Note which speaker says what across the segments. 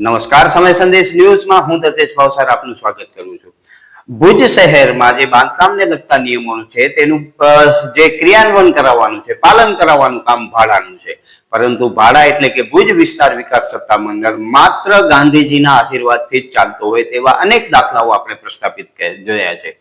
Speaker 1: નમસ્કાર, સમય સંદેશ ન્યૂઝમાં હું દતેશ ભાવસાર આપનું સ્વાગત કરું છું. ભુજ શહેરમાં જે બાંધકામને લગતા નિયમો છે તેનું જે ક્રિયાન્વયન કરાવવાનું છે, પાલન કરાવવાનું કામ ભાડાનું છે. પરંતુ ભાડા એટલે કે ભુજ વિસ્તાર વિકાસ સત્તા મંડળ માત્ર ગાંધીજીના આશીર્વાદથી જ ચાલતો હોય તેવા અનેક દાખલાઓ આપણે પ્રસ્થાપિત જોયા છે.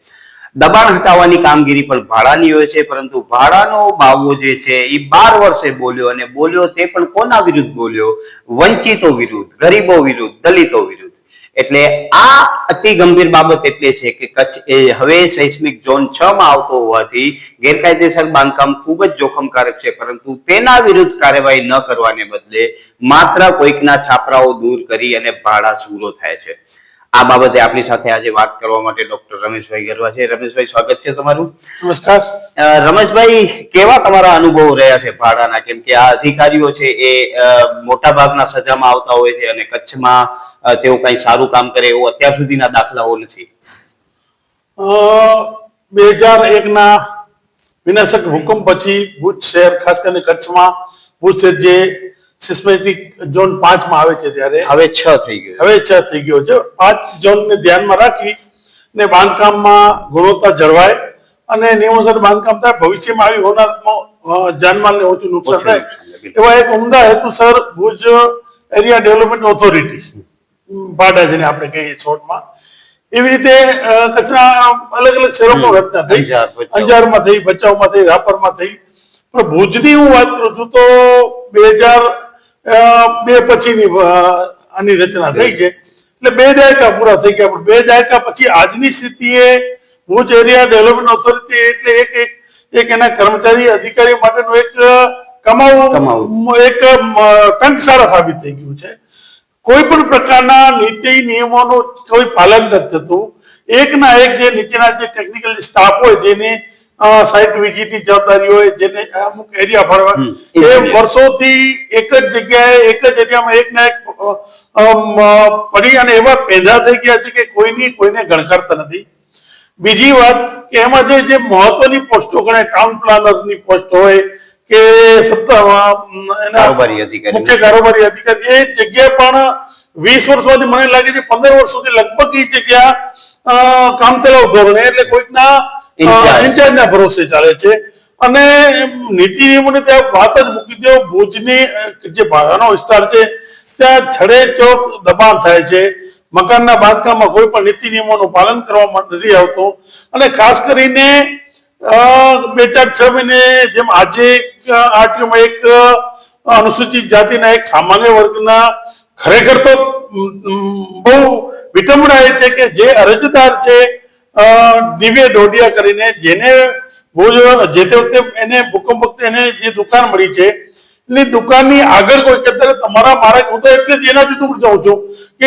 Speaker 1: દબાણ હટાવવાની કામગીરી પણ ભાડાની હોય છે, પરંતુ ભાડાનો બાવો જે છે એ 12 વર્ષે બોલ્યો, અને બોલ્યો તે પણ કોના વિરુદ્ધ બોલ્યો? વંચિતો વિરુદ્ધ, ગરીબો વિરુદ્ધ, દલિતો વિરુદ્ધ. એટલે આ અતિ ગંભીર બાબત એટલે છે કે કચ્છ એ હવે સેસ્મિક ઝોન 6 માં આવતો હોવાથી ગેરકાયદેસર બાંધકામ ખૂબ જ જોખમકારક છે, પરંતુ તેના વિરુદ્ધ કાર્યવાહી ન કરવાને બદલે માત્ર કોઈકના છાપરાઓ દૂર કરી અને ભાડા સુરો થાય છે. આ બાબતે આપણી સાથે આજે વાત કરવા માટે ડોક્ટર રમેશભાઈ ગરવા છે. રમેશભાઈ, સ્વાગત છે તમારું.
Speaker 2: નમસ્કાર.
Speaker 1: રમેશભાઈ, કેવા તમારા અનુભવો રહ્યા છે ભાડાના? કેમ કે આ અધિકારીઓ છે એ મોટા ભાગના સજામાં આવતા હોય છે અને કચ્છમાં તેઓ કઈ સારું કામ કરે એવું અત્યાર સુધીના દાખલાઓ નથી.
Speaker 2: 2001 ના વિનાશક ભૂકંપ પછી ભુજ શહેર, ખાસ કરીને કચ્છમાં ભુજ શહેર જે સિસ્મેટિક ઝોન 5 માં આવે છે ત્યારે
Speaker 1: હવે 6 થઈ ગયો.
Speaker 2: હવે 6 થઈ ગયો છે. 5 ઝોનને ધ્યાનમાં રાખી ને બાંધકામમાં ગુણવત્તા જળવાય અને નિયમોસર બાંધકામ થાય, ભવિષ્યમાં આવી હોનારતમાં જાનમાલને ઓછું નુકસાન થાય, એવા એક ઉમદા હેતુસર ભુજ એરિયા ડેવલપમેન્ટ ઓથોરિટી, ભાડા જેને આપણે કહીએ શોર્ટમાં, એવી રીતે કચ્છના અલગ અલગ શહેરોમાં રચના થઈ. અંજારમાં થઈ, ભચાઉમાં થઈ, રાપરમાં થઈ. પણ ભુજની હું વાત કરું છું તો 2002 પછીની આની રચના થઈ છે. એટલે 2 દાયકા પૂરા થઈ ગયા. પણ 2 દાયકા પછી આજની સ્થિતિએ ભુજ એરિયા ડેવલપમેન્ટ ઓથોરિટી એટલે એક એના કર્મચારી અધિકારી માટેનું એક કમાવું એક ટંકશાળા સાબિત થઈ ગયું છે. કોઈ પણ પ્રકારના નીતિ નિયમોનું કોઈ પાલન નથી થતું. એકના એક જે નીચેના જે ટેકનિકલ સ્ટાફ હોય, જેને સાઇટ વિઝિટની જવાબદારી હોય, જેને અમુક એરિયા ફરવા, એ વર્ષોથી એક જ જગ્યાએ એક જ એરિયામાં એક ના એક પડી અને એવા પેદા થઈ ગયા છે કે કોઈને ગણકારતા નથી. બીજી વાત કે એમાં જે મહત્વની પોસ્ટો ગણાય, ટાઉન પ્લાનરની પોસ્ટ હોય કે મુખ્ય કારોબારી અધિકારી, એ જગ્યા પણ 20 વર્ષ સુધી, મને લાગે છે 15 વર્ષ સુધી લગભગ એ જગ્યા કામચલાઉ ધોરણે એટલે કોઈકના ઇન્ચાર્જના ભરોસે ચાલે છે. અને નીતિ નિયમોને ત્યાં વાત જ મૂકી દો, ભુજની જે ભાડાનો વિસ્તાર છે ત્યાં છડે ચોક દબાણ થાય છે. મકાનના બાંધકામમાં કોઈ પણ નીતિ નિયમોનું પાલન કરવામાં નથી આવતું. અને ખાસ કરીને 2-4-6 મહિને જેમ આજે આરટીઓમાં એક અનુસૂચિત જાતિના એક સામાન્ય વર્ગના ખરેખર તો બહુ વિટંબણા એ છે કે જે અરજદાર છે દિવ્ય ડોડિયા કરીને, જેને જે તે વખતે એને ભૂકંપ વખતે એને જે દુકાન મળી છે, એની દુકાનની આગળ કોઈ અત્યારે તમારા મારા, હું તો એટલે જ એનાથી દૂર જાઉં છું કે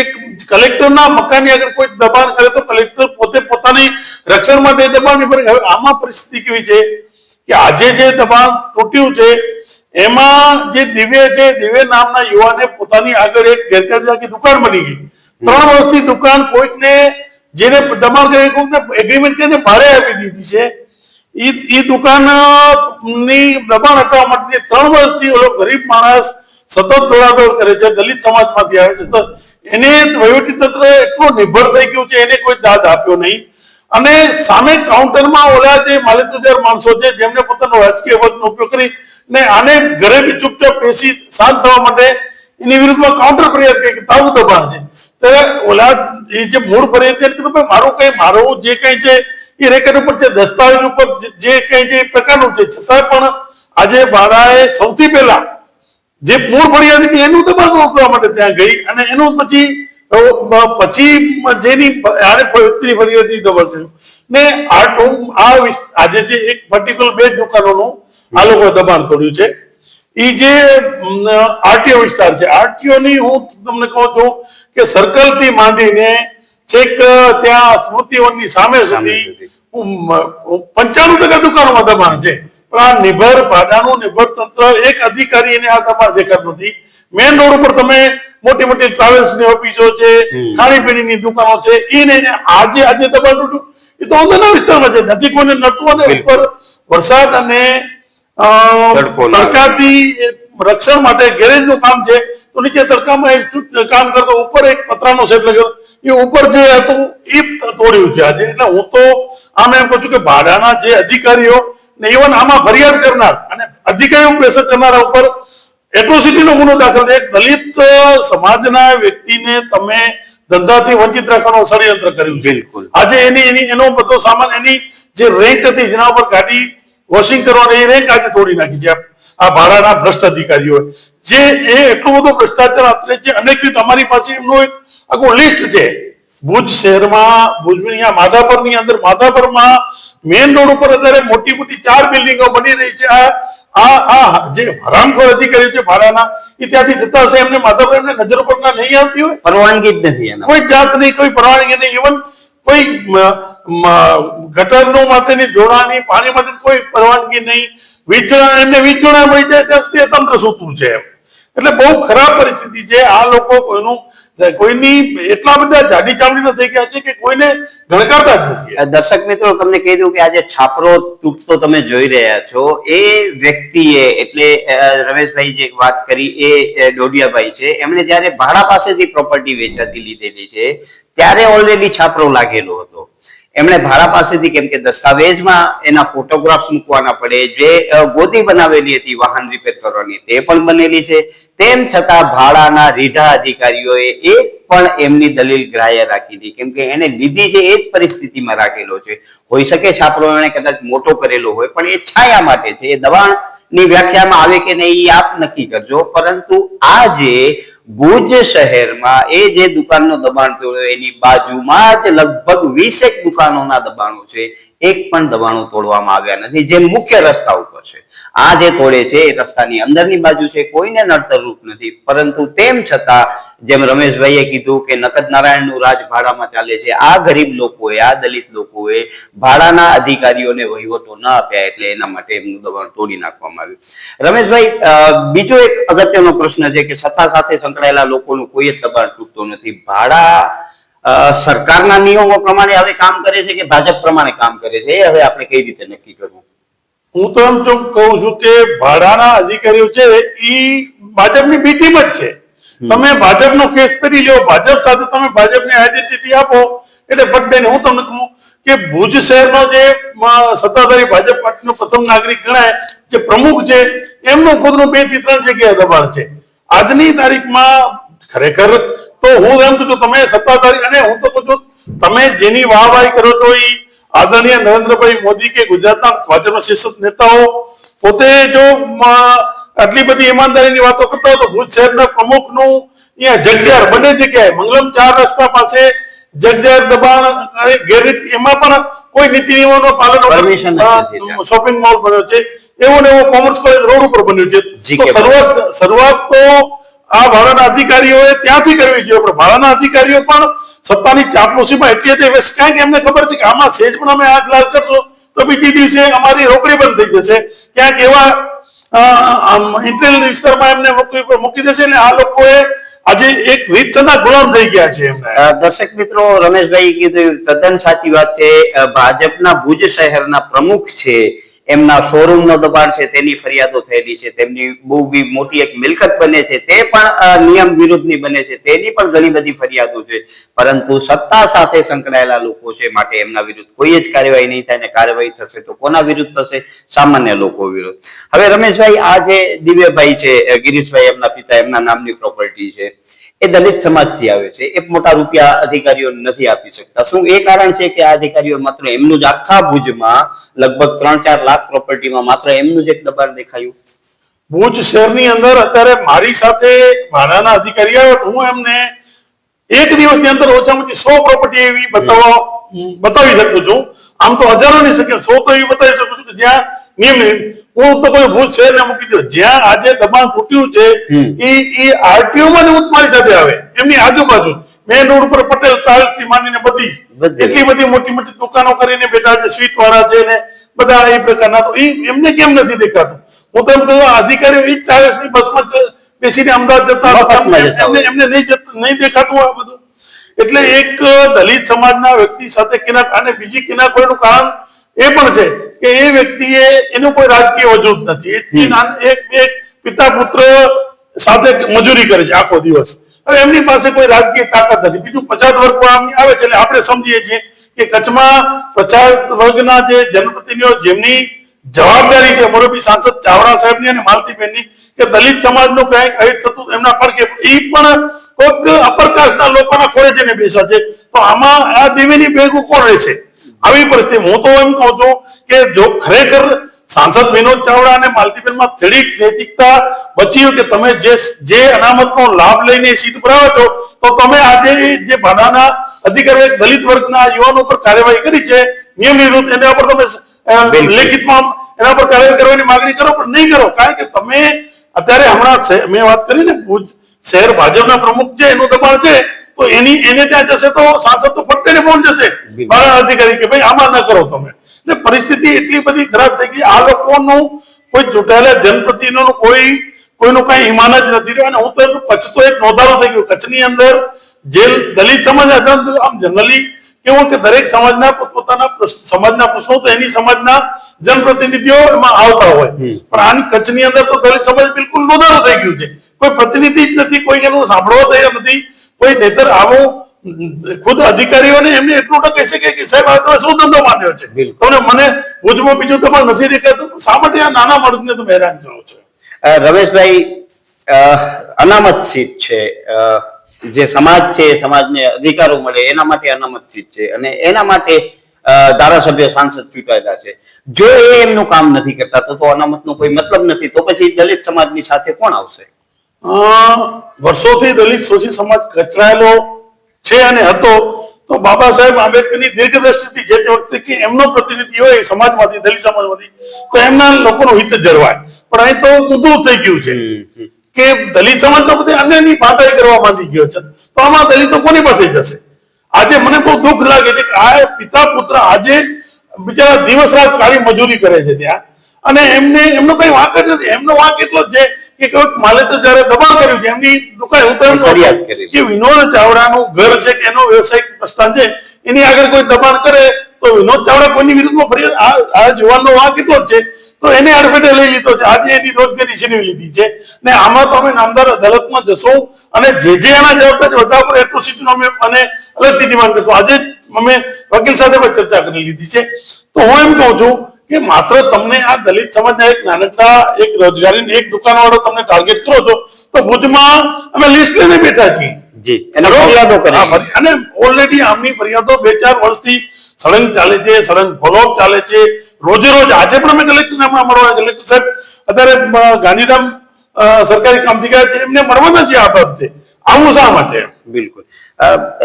Speaker 2: કલેક્ટરના મકાનની આગળ કોઈ દબાણ કરે તો કલેક્ટર પોતે પોતાની રક્ષણ માટે દબાણ નહીં કરે. હવે આમાં પરિસ્થિતિ કેવી છે કે આજે જે દબાણ તૂટ્યું છે એમાં જે દિવ્ય નામના યુવાને પોતાની આગળ એક ગેરકાયદેસર દુકાન બની ગઈ. 3 વર્ષથી દુકાન કોઈકને જેને દબાણ કરે કોઈકને એગ્રીમેન્ટ કરીને ભાડે આપી દીધી છે. એ દુકાનની દબાણ હટાવવા માટે 3 વર્ષથી ઓલો ગરીબ માણસ સતત દોડાદોડ કરે છે, દલિત સમાજમાંથી આવે છે. તો એને વહીવટી તંત્ર એટલું નિર્ભર થઈ ગયું છે, એને કોઈ દાદ આપ્યો નહીં. અને સામે કાઉન્ટરમાં ઓલા જે માલિકદાર માણસો છે, જેમને પોતાનો રાજકીય વર્ગનો ઉપયોગ કરી ને આને ઘરે બી ચૂપચાપ બેસી શાંત થવા માટે એની વિરુદ્ધમાં કાઉન્ટર ફરિયાદ કરી કે તાવું દબાણ છે. તો ઓલા એ જે મૂળ ફરિયાદ છે કે મારું જે કઈ છે એ રેકર્ડ ઉપર છે, દસ્તાવેજ ઉપર જે કઈ છે એ પ્રકારનું છે, છતાં પણ આજે ભાડાએ સૌથી પહેલા જે મૂળ ફરિયાદ હતી એનું દબાણ રોકવા માટે ત્યાં ગઈ અને એનું પછી જેની વ્યક્તિની ફરિયાદ દબાણ કર્યું ને આજે જે એક પર્ટિક્યુલર 2 દુકાનોનું આ લોકોએ દબાણ તોડ્યું છે. એ જે આરટીઓ વિસ્તાર છે, આરટીઓ ની હું તમને કહું છું કે સર્કલ થી માંડીને છેક ત્યાં સ્મૃતિવનની સામે સુધી 95% દુકાનોમાં દબાણ છે. પણ આ નિર્ભર ભાડાનું નિર્ભર તંત્ર, એક અધિકારી એને આ દબાણ દેખાતું નથી. મેઇન રોડ ઉપર તમે મોટી મોટી ટ્રાવેલ્સની ઓફિસો છે, ખાણીપીણીની દુકાનો છે, એને આજે દબાણ તૂટ્યું એ તો અંદરના વિસ્તારમાં છે, નજીક કોઈને નતું. અને ઉપર વરસાદ અને તડકાથી રક્ષણ માટે ગેરેજનું કામ છે તો નીચે તડકામાં કામ કરતો ઉપર એક પતરાનો સેટ લગાવ્યો, એ ઉપર જે હતું એ તોડ્યું છે આજે. એટલે હું તો આમ એમ કહું છું કે ભાડાના જે અધિકારીઓ ને ઇવન આમાં ફરિયાદ કરનાર અને અધિકારીઓ પ્રેશર કરનારા ઉપર એટ્રોસિટીનો ગુનો દાખલ છે. એક દલિત સમાજના વ્યક્તિને તમે ધંધાથી વંચિત રાખવાનું ષડયંત્ર કર્યું છે.
Speaker 1: બિલકુલ.
Speaker 2: આજે એનો બધો સામાન, એની જે રેન્ટ હતી જેના ઉપર ગાડી વોશિંગ કરવાની, એ રેન્ટ આજે તોડી નાખી છે આ ભાડાના ભ્રષ્ટ અધિકારીઓ. જે એ એટલો બધો ભ્રષ્ટાચાર આચરે છે અનેકવિધ. અમારી પાસે એમનું એક આખું લિસ્ટ છે. ભુજ શહેરમાં, ભુજની અહીંયા માધાપરની અંદર, માધાપરમાં મેઇન રોડ ઉપર અત્યારે મોટી મોટી 4 બિલ્ડિંગો બની રહી છે. આ જે હરામખોર અધિકારીઓ છે ભાડાના, એ ત્યાંથી જતા હશે, એમને માધાપર એમને નજર ઉપર નહીં આવતી હોય,
Speaker 1: પરવાનગી જ નથી એના.
Speaker 2: કોઈ જાતની કોઈ પરવાનગી નહીં. ઇવન કોઈ ગટરનો માટેની જોડાની, પાણી માટે કોઈ પરવાનગી નહીં. વીજળા, એમને વીજળા મળી જાય ત્યાં સુધી તંત્ર સૂતું છે. એટલે બહુ ખરાબ પરિસ્થિતિ છે. આ લોકો કોઈની એટલા બધા જાડી ચામડીના થઈ ગયા છે કે કોઈને ગણકારતા જ નથી.
Speaker 1: દર્શક મિત્રો, તમને કહી દઉં કે આજે છાપરો તૂટતો તમે જોઈ રહ્યા છો, એ વ્યક્તિએ, એટલે રમેશભાઈ જે વાત કરી એ ડોડિયાભાઈ છે, એમણે જયારે ભાડા પાસેથી પ્રોપર્ટી વેચાતી લીધેલી છે ત્યારે ઓલરેડી છાપરો લાગેલો હતો. એમણે ભાડા પાસેથી, કેમ કે દસ્તાવેજમાં એના ફોટોગ્રાફ્સ મૂકવાના પડે, જે ગોતી બનાવેલી હતી વાહન રિપેર કરવાની તે પણ બનેલી છે. તેમ છતાં ભાડાના રીઢા અધિકારીઓએ એક પણ એમની દલીલ ગ્રાહ્ય રાખી હતી, કેમ કે એને લીધી છે એ જ પરિસ્થિતિમાં રાખેલો છે. હોઈ શકે છાપરો એને કદાચ મોટો કરેલો હોય, પણ એ છાયા માટે છે. એ દબાણની વ્યાખ્યામાં આવે કે નહીં એ આપ નક્કી કરજો. પરંતુ આજે ભુજ શહેરમાં એ જે દુકાનનો દબાણ તોડ્યો એની બાજુમાં જ લગભગ 20 દુકાનોના દબાણો છે. એક પણ દબાણો તોડવામાં આવ્યા નથી, જે મુખ્ય રસ્તા ઉપર છે. આ જે તોડે છે એ રસ્તાની અંદરની બાજુ છે, કોઈને નડતરરૂપ નથી. પરંતુ તેમ છતાં જેમ રમેશભાઈએ કીધું કે નકદ નારાયણનું રાજ ભાડામાં ચાલે છે. આ ગરીબ લોકોએ, આ દલિત લોકોએ ભાડાના અધિકારીઓને વહીવટો ન આપ્યા, એટલે એના માટે એમનું દબાણ તોડી નાખવામાં આવ્યું. રમેશભાઈ, બીજો એક અગત્યનો પ્રશ્ન છે કે સત્તા સાથે સંકળાયેલા લોકોનું કોઈ જ દબાણ તૂટતો નથી. ભાડા સરકારના નિયમો પ્રમાણે હવે કામ કરે છે કે ભાજપ પ્રમાણે કામ કરે છે, એ હવે આપણે કઈ રીતે નક્કી કરવું?
Speaker 2: હું તો એમ કહું છું કે ભાડાના અધિકારીઓ છે એ ભાજપની બી ટીમ જ છે. તમે ભાજપનો કેસ કરી લો, ભાજપ સાથે તમે ભાજપની આઈડેન્ટિટી આપો, એટલે પટને. હું તમને કહું કે ભુજ શહેરનો જે સત્તાધારી ભાજપ પાર્ટીનો પ્રથમ નાગરિક ગણાય, જે પ્રમુખ છે, એમનું ખુદનું 2 થી 3 જગ્યાએ દબાણ છે આજની તારીખમાં. ખરેખર તો હું એમ કહું છું, તમે સત્તાધારી, અને હું તો કહું છું તમે જેની વાહવાહી કરો છો એ આદરણીય નરેન્દ્રભાઈ મોદી કે ગુજરાતના ભાજપના શીર્ષ નેતાઓ પોતે જો આટલી બધી ઈમાનદારીની વાતો કરતા હોય તો ભુજ શહેરના પ્રમુખનું અહીંયા જગજાહેર બંને જગ્યાએ, મંગલમ 4 રસ્તા પાસે જગજાહેર દબાણ, ગેરરીતિ, એમાં પણ કોઈ નીતિ નિયમોનો પાલન, શોપિંગ મોલ બન્યો છે, એવો ને એવો કોમર્સ કોલેજ રોડ ઉપર બન્યું છે. તો શરૂઆત તો આ ભાડાના અધિકારીઓએ ત્યાંથી કરવી જોઈએ. પણ ભાડાના અધિકારીઓ પણ સત્તાની ચાપલુસીમાં એટલી હતી, કારણ કે એમને ખબર છે કે આમાં સેજ પણ અમે આગ લાલ કરશો તો બીજી દિવસે અમારી રોકડી બંધ થઈ જશે. ક્યાંક એવા ઇન્ટેલ વિસ્તારમાં એમને મૂકી દેશે. એટલે આ લોકોએ આજે એક રીતના ગુલામ થઈ ગયા છે એમને.
Speaker 1: દર્શક મિત્રો, રમેશભાઈ કીધું તદ્દન સાચી વાત છે. ભાજપના ભુજ શહેરના પ્રમુખ છે, એમના શોરૂમનો દબાણ છે, તેની ફરિયાદો થયેલી છે. તેમની બહુ મોટી એક મિલકત બને છે, તે પણ નિયમ વિરુદ્ધની બને છે, તેની પણ ઘણી બધી ફરિયાદો છે. પરંતુ સત્તા સાથે સંકળાયેલા લોકો છે, માટે એમના વિરુદ્ધ કોઈ જ કાર્યવાહી નહીં થાય. ને કાર્યવાહી થશે તો કોના વિરુદ્ધ થશે? સામાન્ય લોકો વિરુદ્ધ. હવે રમેશભાઈ, આ જે દિવ્યભાઈ છે, ગિરીશભાઈ એમના પિતા, એમના નામની પ્રોપર્ટી છે, એ દલિત સમાજથી આવે છે. એક મોટા રૂપિયા અધિકારીઓ નથી આપી શકતા. શું એ કારણ છે કે આ અધિકારીઓ માત્ર એમનું જ આખા ભુજમાં લગભગ 3-4 લાખ પ્રોપર્ટીમાં માત્ર એમનું જ એક દબાણ દેખાયું?
Speaker 2: ભુજ શહેરની અંદર અત્યારે મારી સાથે ભાડાના અધિકારી આવ્યો, હું એમને એક દિવસની અંદર ઓછામાં ઓછી 100 પ્રોપર્ટી એવી બતાવી શકું છું. આમ તો હજારોની સંખ્યા, 100 તો એવી બતાવી શકું છું કે જ્યાં નિયમ, હું તો કોઈ ભુજ શહેરને મૂકી દઉં, જ્યાં આજે દબાણ તૂટ્યું છે એ આરટીઓ માં મારી સાથે આવે, એમની આજુબાજુ મેઇન રોડ ઉપર પટેલ થી માંડીને બધી એટલી બધી મોટી મોટી દુકાનો કરીને બેઠા છે, સ્વીટ વાળા છે ને બધા એ પ્રકારના. તો એમને કેમ નથી દેખાતું? હું તો એમ કહું અધિકારીઓ એ 40 ની બસમાં બેસીને અમદાવાદ જતા, એમને નહીં દેખાતું આ બધું. એટલે એક દલિત સમાજના વ્યક્તિ સાથે કિનાક, અને બીજી કિનાકોઈનું કારણ એ પણ છે કે એ વ્યક્તિએ એનું કોઈ રાજકીય વજૂદ નથી. એક પિતા પુત્ર સાથે મજૂરી કરે છે આખો દિવસ. હવે એમની પાસે કોઈ રાજકીય તાકાત નથી. બીજું પછાત વર્ગ આવે છે એટલે આપણે સમજીએ છીએ કે કચ્છમાં પછાત વર્ગના જે જનપ્રતિનિધિઓ જેમની જવાબદારી છે મોરબી સાંસદ ચાવડા સાહેબની અને માલતીબેનની કે દલિત સમાજનું કંઈક અહિત થતું એમના પડકે એ પણ કોઈક અપર કાસ્ટના લોકોના ખોળે જઈને બેસા છે. તો આમાં આ દિવેની ભેગું કોણ રહેશે? આવી પરિસ્થિતિ હું તો એમ કહું છું કે જો ખરેખર સાંસદ વિનોદ ચાવડા અને માલતીબેનમાં થોડીક નૈતિકતા બચી કે તમે જે અનામતનો લાભ લઈને સીટ પર આવો છો તો તમે આજે જે ભાડાના અધિકારીઓ દલિત વર્ગના યુવાનો પર કાર્યવાહી કરી છે નિયમ વિરુદ્ધ એના પર તમે લેખિતમાં એના પર કાર્યવાહી કરવાની માંગણી કરો પણ નહીં કરો. કારણ કે તમે અત્યારે હમણાં મેં વાત કરી ને ભુજ શહેર ભાજપના પ્રમુખ છે એનું દબાણ છે તો એને ત્યાં જશે તો સાંસદ તો ફટકે ફોન જશે ભાડા અધિકારી કે ભાઈ આમાં ન કરો તમે. એટલે પરિસ્થિતિ એટલી બધી ખરાબ થઈ ગઈ. આ લોકોનું કોઈ ચૂંટાયેલા જનપ્રતિનિધિઓનું કોઈનું કઈ ઈમાન જ નથી રહ્યું. અને હું તો એટલું કચ્છ તો એક નોંધારો થઈ ગયું. કચ્છની અંદર જે દલિત સમાજ આમ જનરલી કેવું કે દરેક સમાજના પોતપોતાના સમાજના પ્રશ્નો તો એની સમાજના જનપ્રતિનિધિઓ એમાં આવતા હોય પણ આની કચ્છની અંદર તો દલિત સમાજ બિલકુલ નોંધારો થઈ ગયું છે. કોઈ પ્રતિનિધિ જ નથી, કોઈ એનું સાંભળવા તૈયાર નથી. કોઈ નહીતર આવો ખુદ અધિકારીઓને એમને એટલું તો કહી શકે કે સાહેબ આ તમે શું ધંધો માંડ્યો છે? તમને મને ભુજમાં બીજું તમારે નથી દેખાતું, શા માટે આ નાના માણસને તમે હેરાન કરો છો?
Speaker 1: રમેશભાઈ, અનામત સીટ છે, જે સમાજ છે સમાજને અધિકારો મળે એના માટે અનામત સીટ છે અને એના માટે ધારાસભ્ય સાંસદ ચૂંટાયેલા છે. જો એ એમનું કામ નથી કરતા તો અનામતનો કોઈ મતલબ નથી. તો પછી દલિત સમાજની સાથે કોણ આવશે?
Speaker 2: વર્ષોથી દલિત શોષિત સમાજ કચરાયેલો છે અને હતો તો બાબા સાહેબ આંબેડકરની દીર્ઘદ્રષ્ટિથી જે તે વખતે કે એમનો પ્રતિનિધિ હોય સમાજમાંથી દલિત સમાજમાંથી તો એમના લોકોનું હિત જળવાય. પણ અહીં તો ઊંધું થઈ ગયું છે કે દલિત સમાજ તો બધે અન્યની પાટાઈ કરવા માંડી ગયો છે. તો આમાં દલિતો કોની પાસે જશે? આજે મને બહુ દુઃખ લાગે છે કે આ પિતા પુત્ર આજે બિચારા દિવસ રાત કાળી મજૂરી કરે છે ત્યાં અને એમનો કઈ વાંક જ નથી. એમનો વાંક એટલો જ છે કે કોઈક માલે તો જયારે દબાણ કર્યું છે એમની દુકાન હું તો એમ
Speaker 1: ફરિયાદ કરી
Speaker 2: કે વિનોદ ચાવડાનું ઘર છે કે એનો વ્યવસાયિક પ્રસ્થાન છે એની આગળ કોઈ દબાણ કરે તો વિનોદ ચાવડા કોઈની વિરુદ્ધમાં ફરિયાદ આ જુવાનનો વાંક એટલો જ છે તો એને અડફેટે લઈ લીધો છે. આજે એની રોજગારી છીનવી લીધી છે ને આમાં તો અમે નામદાર અદાલતમાં જશું અને જે એના જવાબદાર બધા પર એટ્રોસિટીનો અમે અને અલગથી ડિમાન્ડ કરશું. આજે અમે વકીલ સાથે પણ ચર્ચા કરી લીધી છે. તો હું એમ કહું છું કે માત્ર તમને આ દલિત સમાજના એક નાનકડા એક રોજગારીની એક દુકાનવાળો તમને ટાર્ગેટ કરો છો તો ભુજમાં અમે લિસ્ટ લઈને બેઠા છીએ
Speaker 1: જી અને ફરિયાદો કરી
Speaker 2: અને ઓલરેડી આમની ફરિયાદો 2-4 વર્ષથી સળંગ ચાલે છે, સળંગ ફોલોઅપ ચાલે છે રોજે રોજ. આજે પણ અમે કલેક્ટરને મળવા કલેક્ટર સાહેબ અત્યારે ગાંધીધામ સરકારી કામથી ગયા છે એમને મળવાના છે આ બાબતે. આવું શા માટે?
Speaker 1: બિલકુલ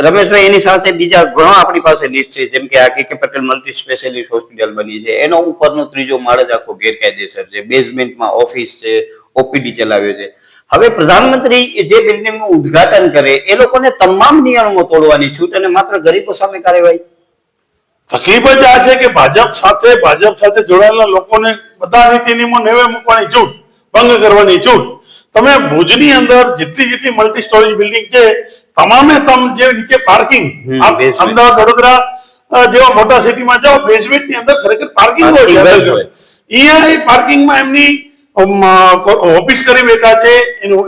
Speaker 1: રમેશભાઈ, એની સાથે બીજા ઘણો આપણી પાસે લિસ્ટ છે જેમ કે આ કે પટેલ મલ્ટી સ્પેશિયાલિસ્ટ હોસ્પિટલ બની છે એનો ઉપરનો ત્રીજો માળ જ આખો ગેરકાયદેસર છે. બેઝમેન્ટમાં ઓફિસ છે, ઓપીડી ચલાવ્યો છે. હવે પ્રધાનમંત્રી જે બિલ્ડિંગનું ઉદ્ઘાટન કરે એ લોકોને તમામ નિયમો તોડવાની છૂટ અને માત્ર ગરીબો સામે કાર્યવાહી.
Speaker 2: તકલીફ જ આ છે કે ભાજપ સાથે જોડાયેલા લોકોને બધા નીતિ નિયમો નેવે મૂકવાની છૂટ, ભંગ કરવાની છૂટ. તમે ભુજની અંદર જેટલી મલ્ટી સ્ટોરેજ બિલ્ડિંગ છે તમામે જે નીચે પાર્કિંગ અમદાવાદ વડોદરા જેવા મોટા સિટીમાં જાઓ બેઝમેન્ટની અંદર ખરેખર પાર્કિંગ હોય. અહીંયા પાર્કિંગમાં એમની ઓફિસ કરી બેઠા છે,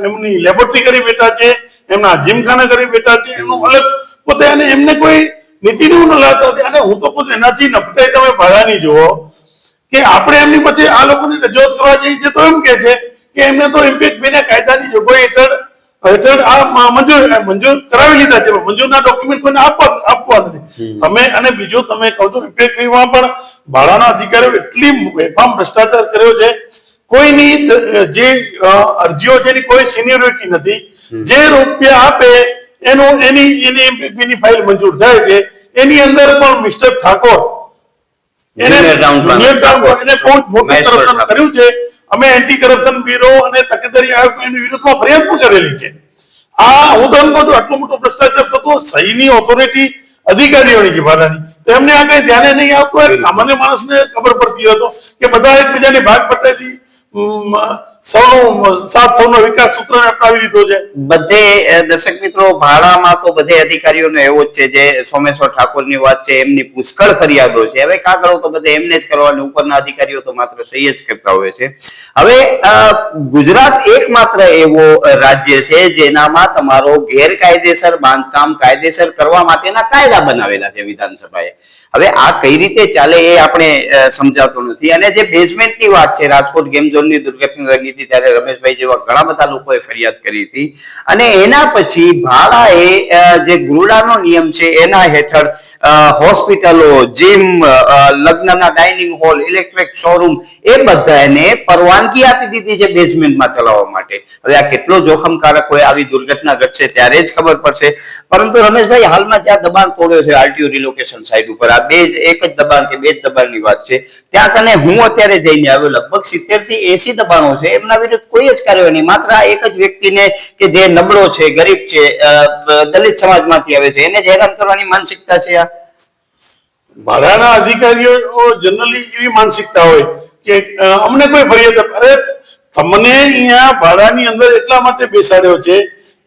Speaker 2: એમની લેબોરેટરી કરી બેઠા છે, એમના જીમખાના કરી બેઠા છે, એનું અલગ પોતે અને એમને કોઈ નીતિ નિયમ ન લાગતા. અને હું તો ખુદ એનાથી નફટાઈ તમે ભાડાની જુઓ કે આપણે એમની પછી આ લોકોની રજૂઆત કરવા જઈએ છીએ તો એમ કે છે કે એમને તો ઇમ્પેક્ટ વિના કાયદાની જોગવાઈ હેઠળ આ મંજૂર કરાવી લીધા છે મંજૂરના ડોક્યુમેન્ટ કોઈને આપવા નથી. તમે અને બીજું તમે કહો છો ઇમ્પેક્ટ ફીમાં પણ ભાડાના અધિકારીઓ એટલી બેફામ ભ્રષ્ટાચાર કર્યો છે. કોઈની જે અરજીઓ છે એની કોઈ સિનિયોરિટી નથી. જે રૂપિયા આપે એની ફાઇલ મંજૂર થાય છે. એની અંદર પણ મિસ્ટર ઠાકોર એને બહુ મોટું કરપ્શન કર્યું છે. અમે એન્ટી કરપ્શન બ્યુરો અને તકેદારી આયોગની વિરુદ્ધમાં ફરિયાદ પણ કરેલી છે. આ હું તો એમ કહું છું આટલો મોટો ભ્રષ્ટાચાર થતો સહીની ઓથોરિટી અધિકારીઓની છે ભાડાની તો એમને આ કઈ ધ્યાને નહીં આવતું. સામાન્ય માણસને ખબર પડતી હતો કે બધા એકબીજાની ભાગ પટ્ટાથી સૌનો સાથ સૌનો વિકાસ સૂત્રને અપનાવી લીધો છે.
Speaker 1: બધે દર્શક મિત્રો, ભાડામાં તો બધે અધિકારીઓનો એવો જ છે. જે સોમેશ્વર ઠાકોરની વાત છે, એમની પુષ્કળ ફરિયાદો છે. હવે કાગળો તો બધે એમને જ કરવાની, ઉપરના અધિકારીઓ તો માત્ર સહી જ કરતા હોય છે. હવે ગુજરાત એકમાત્ર એવો રાજ્ય છે જેનામાં તમારો ગેરકાયદેસર બાંધકામ કાયદેસર કરવા માટેના કાયદા બનાવેલા છે વિધાનસભાએ. હવે આ કઈ રીતે ચાલે એ આપણે સમજાતું નથી. અને જે બેઝમેન્ટની વાત છે, રાજકોટ ગેમ ઝોનની દુર્ઘટના બની હતી ત્યારે રમેશભાઈ જેવા ઘણા બધા લોકોએ ફરિયાદ કરી હતી. અને એના પછી ભાડાએ જે ગુરડાનો નિયમ છે એના હેઠળ હોસ્પિટલો, જીમ, લગ્નના ડાઇનિંગ હોલ, ઇલેક્ટ્રિક શોરૂમ એ બધાને પરવાનગી આપી દીધી છે બેઝમેન્ટમાં ચલાવવા માટે. હવે આ કેટલો જોખમકારક હોય, આવી દુર્ઘટના ઘટશે ત્યારે જ ખબર પડશે. પરંતુ રમેશભાઈ, હાલમાં જ્યાં દબાણ તોડ્યો છે આરટીઓ રિલોકેશન સાઇટ ઉપર, આ બે જ એક જ દબાણ કે બે જ દબાણની વાત છે. ત્યાં કને હું અત્યારે જઈને આવ્યો, લગભગ 70 થી 80 દબાણો છે. એમના વિરુદ્ધ કોઈ જ કાર્યવાહી નહીં. માત્ર આ એક જ વ્યક્તિને કે જે નબળો છે, ગરીબ છે, દલિત સમાજમાંથી આવે છે, એને જ હેરાન કરવાની માનસિકતા છે. આ
Speaker 2: ભાડાના અધિકારીઓ જનરલી એવી માનસિકતા હોય કે અમને કોઈ ફરિયાદ, અરે તમને અહીંયા ભાડાની અંદર એટલા માટે બેસાડ્યો છે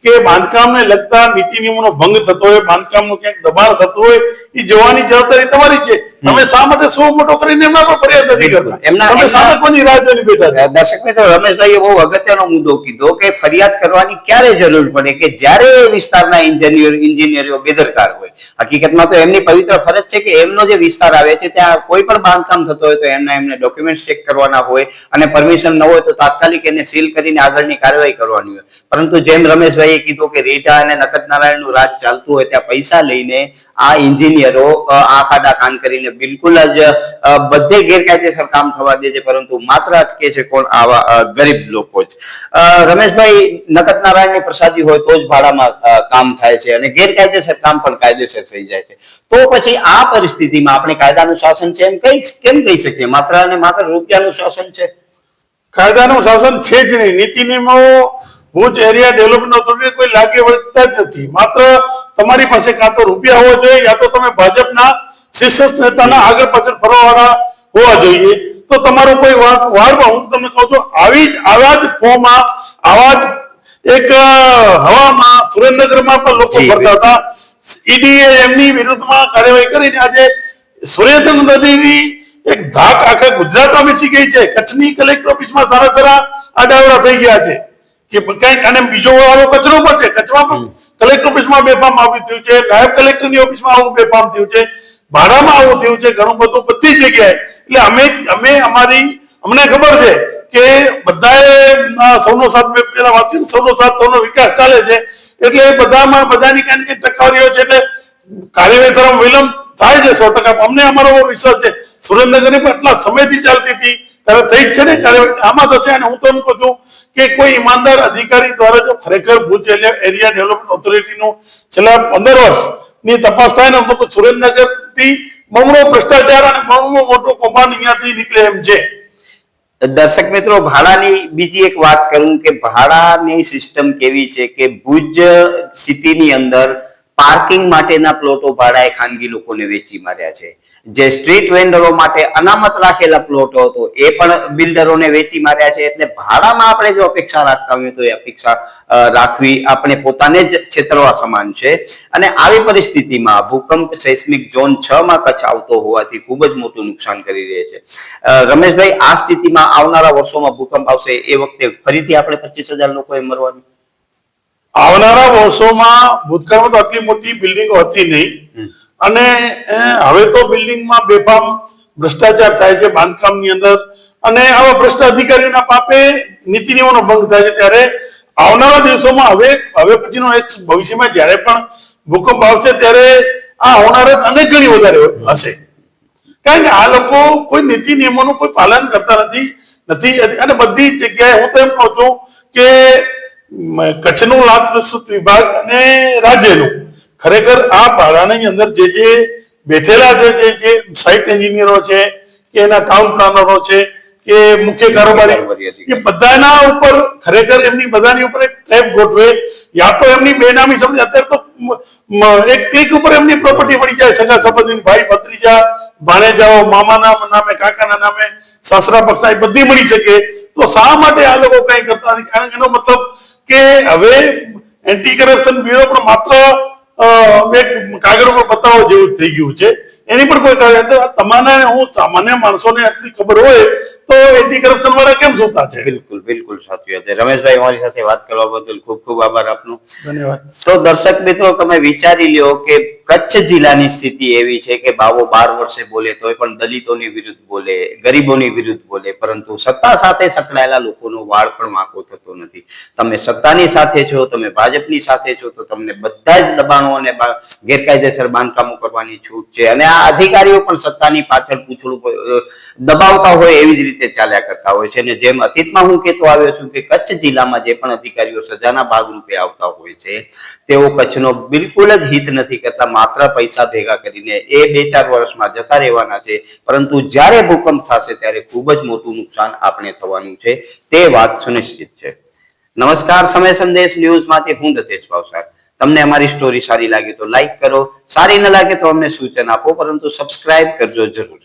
Speaker 2: કે બાંધકામને લગતા નીતિ નિયમોનો ભંગ થતો હોય, બાંધકામનું ક્યાંક દબાણ થતું હોય, એ જોવાની જવાબદારી તમારી છે. તમે શા માટે સો મોટો કરીને એમના પર ફરિયાદ નથી કરતા? તમે શા માટે કોની રાહ જોઈને બેઠા છો?
Speaker 1: દર્શક મિત્રો, રમેશભાઈએ બહુ અગત્યનો મુદ્દો કીધો કે ફરિયાદ કરવાની ક્યારે જરૂર પડે, કે જ્યારે એ વિસ્તારના ઇન્જિનિયરો બેદરકાર હોય. હકીકતમાં તો એમની પવિત્ર ફરજ છે કે એમનો જે વિસ્તાર આવે છે ત્યાં કોઈ પણ બાંધકામ થતો હોય તો એમને ડોક્યુમેન્ટ ચેક કરવાના હોય, અને પરમિશન ન હોય તો તાત્કાલિક એને સીલ કરીને આગળની કાર્યવાહી કરવાની હોય. પરંતુ જેમ રમેશભાઈ કીધું કે રીટા અને નખત નારાયણનું રાજ ચાલતું હોય ત્યાં પૈસા લઈને આ ઇન્જિનિયરો આ ખાડા કાન કરીને બિલકુલ જ બધે ગેરકાયદેસર કામ થવા દે છે. પરંતુ માત્ર અટકે છે કોણ? આવા ગરીબ લોકો જ. રમેશભાઈ, નખત નારાયણની પ્રસાદી હોય તો જ ભાડામાં કામ થાય છે અને ગેરકાયદેસર કામ પણ કાયદેસર થઈ જાય છે. તો પછી આ પરિસ્થિતિમાં આપણે કાયદાનું શાસન છે એમ કેમ કહી શકીએ? માત્ર અને માત્ર રૂપિયાનું શાસન છે?
Speaker 2: કાયદાનું શાસન છે જ નહીં. નીતિ નિયમો ભુજ એરિયા ડેવલપમેન્ટ ઓથોરિટી કોઈ લાગે વળગતા જ નથી. માત્ર તમારી પાસે કાં તો રૂપિયા હોવા જોઈએ, યા તો તમે ભાજપના શીર્ષસ્થ નેતાના આગળ પાછળ ફરવાવાળા હોવા જોઈએ, તો તમારું કોઈ વાળમાં, હું તમને કહું છું, આવા જ ફોર્મમાં, આવા જ એક હવામાં સુરેન્દ્રનગરમાં પણ લોકો ફરતા હતા. ઈડીએ એમની વિરુદ્ધમાં કાર્યવાહી કરીને આજે સુરેન્દ્રનગરની એક ધાક આખા ગુજરાતમાં બેસી ગઈ છે. કચ્છની કલેક્ટર ઓફિસમાં સારા આડાવડા થઈ ગયા છે કે કઈક, અને બીજો વાળો કચરો પણ છે. કચ્છમાં પણ કલેક્ટર ઓફિસમાં બેફામ આવું થયું છે, નાયબ કલેક્ટરની ઓફિસમાં આવું બેફામ થયું છે, ભાડામાં આવું થયું છે, ઘણું બધું બધી જગ્યાએ. એટલે અમને ખબર છે કે બધાએ સૌનો સાથ, પેલા વાત કરી, સૌનો સાથ સૌનો વિકાસ ચાલે છે. એટલે બધામાં બધાની કઈ ટકાવારીઓ છે. એટલે કાર્યવાહી તરફ વિલંબ થાય છે 100%. અમને અમારો વિશ્વાસ છે. સુરેન્દ્રનગરની પણ આટલા સમયથી ચાલતી હતી ત્યારે થઈ જ છે ને કાર્યવાહી, આમાં થશે. અને હું તો એમ કહું છું કે કોઈ ઈમાનદાર અધિકારી દ્વારા જો ખરેખર ભુજ એરિયા ડેવલપમેન્ટ ઓથોરિટીનું છેલ્લા 15 વર્ષની તપાસ થાય ને, તો સુરેન્દ્રનગરથી બમણો ભ્રષ્ટાચાર અને બમણો મોટો કૌભાંડ અહીંયાથી નીકળે એમ છે.
Speaker 1: દર્શક મિત્રો, ભાડાની બીજી એક વાત કરું કે ભાડાની સિસ્ટમ કેવી છે કે ભુજ સિટીની અંદર પાર્કિંગ માટેના પ્લોટો ભાડાએ ખાનગી લોકોને વેચી માર્યા છે. જે સ્ટ્રીટ વેન્ડરો માટે અનામત રાખેલા પ્લોટો હતો એ પણ બિલ્ડરોને વેચી માર્યા છે. એટલે ભાડામાં આપણે જો અપેક્ષા રાખતા હોઈએ તો એ અપેક્ષા રાખવી આપણે પોતાને જ છેતરવા સમાન છે. અને આવી પરિસ્થિતિમાં ભૂકંપ સેસ્મિક ઝોન 6 માં કચ્છ આવતો હોવાથી ખૂબ જ મોટું નુકસાન કરી રહે છે. રમેશભાઈ, આ સ્થિતિમાં આવનારા વર્ષોમાં ભૂકંપ આવશે એ વખતે ફરીથી આપણે 25,000 લોકોએ મરવાનું?
Speaker 2: આવનારા વર્ષોમાં ભૂતકાળમાં તો આટલી મોટી બિલ્ડિંગો હતી નહીં, અને હવે તો બિલ્ડિંગમાં બેફામ ભ્રષ્ટાચાર થાય છે બાંધકામની અંદર, અને આવા ભ્રષ્ટ અધિકારીઓના પાપે નીતિ નિયમોનો ભંગ થાય છે. ત્યારે આવનારા દિવસોમાં હવે પછીનો એક ભવિષ્યમાં જ્યારે પણ ભૂકંપ આવશે ત્યારે આ હોનારત અનેક ગણી વધારે હશે. કારણ કે આ લોકો કોઈ નીતિ નિયમોનું કોઈ પાલન કરતા નથી. અને બધી જગ્યાએ હું તો એમ કહું છું કે કચ્છનું લાંચ પ્રસ્તુત વિભાગ અને રાજ્યનું ખરેખર આ ભાડાની અંદર જે બેઠેલા છે, જે સાઇટ એન્જિનિયરો છે કે એના ટાઉન પ્લાનરો છે કે મુખ્ય કારોબારી, એ બધાના ઉપર ખરેખર એમની બધાની ઉપર એક ટેપ ગોઠવે, યા તો એમની બેનામી સમજે. અત્યારે તો એક ક્લિક ઉપર એમની પ્રોપર્ટી મળી જાય, સગા સંબંધી, ભાઈ ભત્રીજા, ભાણેજાઓ, મામાના નામે, કાકાના નામે, સાસરા પક્ષના, એ બધી મળી શકે. તો શા માટે આ લોકો કઈ કરતા નથી? કારણ કે એનો મતલબ કે હવે એન્ટી કરપ્શન બ્યુરો પણ માત્ર એક કાગળ ઉપર બતાવવા જેવું જ થઈ ગયું છે. એની પણ કોઈ કાર્ય તમારે હું સામાન્ય માણસોને આટલી ખબર હોય તો એન્ટી કરપ્શન વાળા કેમ સુતા છે?
Speaker 1: બિલકુલ બિલકુલ સાચી વાત છે. રમેશભાઈ, મારી સાથે વાત કરવા બદલ ખૂબ ખૂબ આભાર આપનો.
Speaker 2: ધન્યવાદ.
Speaker 1: તો દર્શક મિત્રો, તમે વિચારી લ્યો કે કચ્છ જિલ્લાની સ્થિતિ એવી છે કે બાવો 12 વર્ષે બોલે તોય પણ દલિતોની વિરુદ્ધ બોલે, ગરીબોની વિરુદ્ધ બોલે, પરંતુ સત્તા સાથે સંકળાયેલા લોકોનો વાળ પણ વાંકો થતો નથી. તમે સત્તાની સાથે છો, તમે ભાજપની સાથે છો, તો તમને બધા જ દબાણો અને ગેરકાયદેસર બાંધકામો કરવાની છૂટ છે. અને આ અધિકારીઓ પણ સત્તાની પાછળ પૂછડું દબાવતા હોય એવી જ રીતે ચાલ્યા કરતા હોય છે. અને જેમ અતીતમાં હું કહેતો આવ્યો છું કે કચ્છ જિલ્લામાં જે પણ અધિકારીઓ સજાના ભાગરૂપે આવતા હોય છે તેઓ કચ્છનો બિલકુલ જ હિત નથી કરતા. માત્ર પૈસા ભેગા કરીને એ 2-4 વર્ષમાં જતા રહેવાના છે, પરંતુ જ્યારે ભૂકંપ થશે ત્યારે ખૂબ જ મોટું નુકસાન આપણે થવાનું છે, તે વાત સુનિશ્ચિત છે. નમસ્કાર, સમય સંદેશ ન્યૂઝમાંથી હું દતેશ ભાવસાર. તમને અમારી સ્ટોરી સારી લાગે તો લાઈક કરો, સારી ન લાગે તો અમને સૂચન આપો, પરંતુ સબસ્ક્રાઇબ કરજો જરૂર.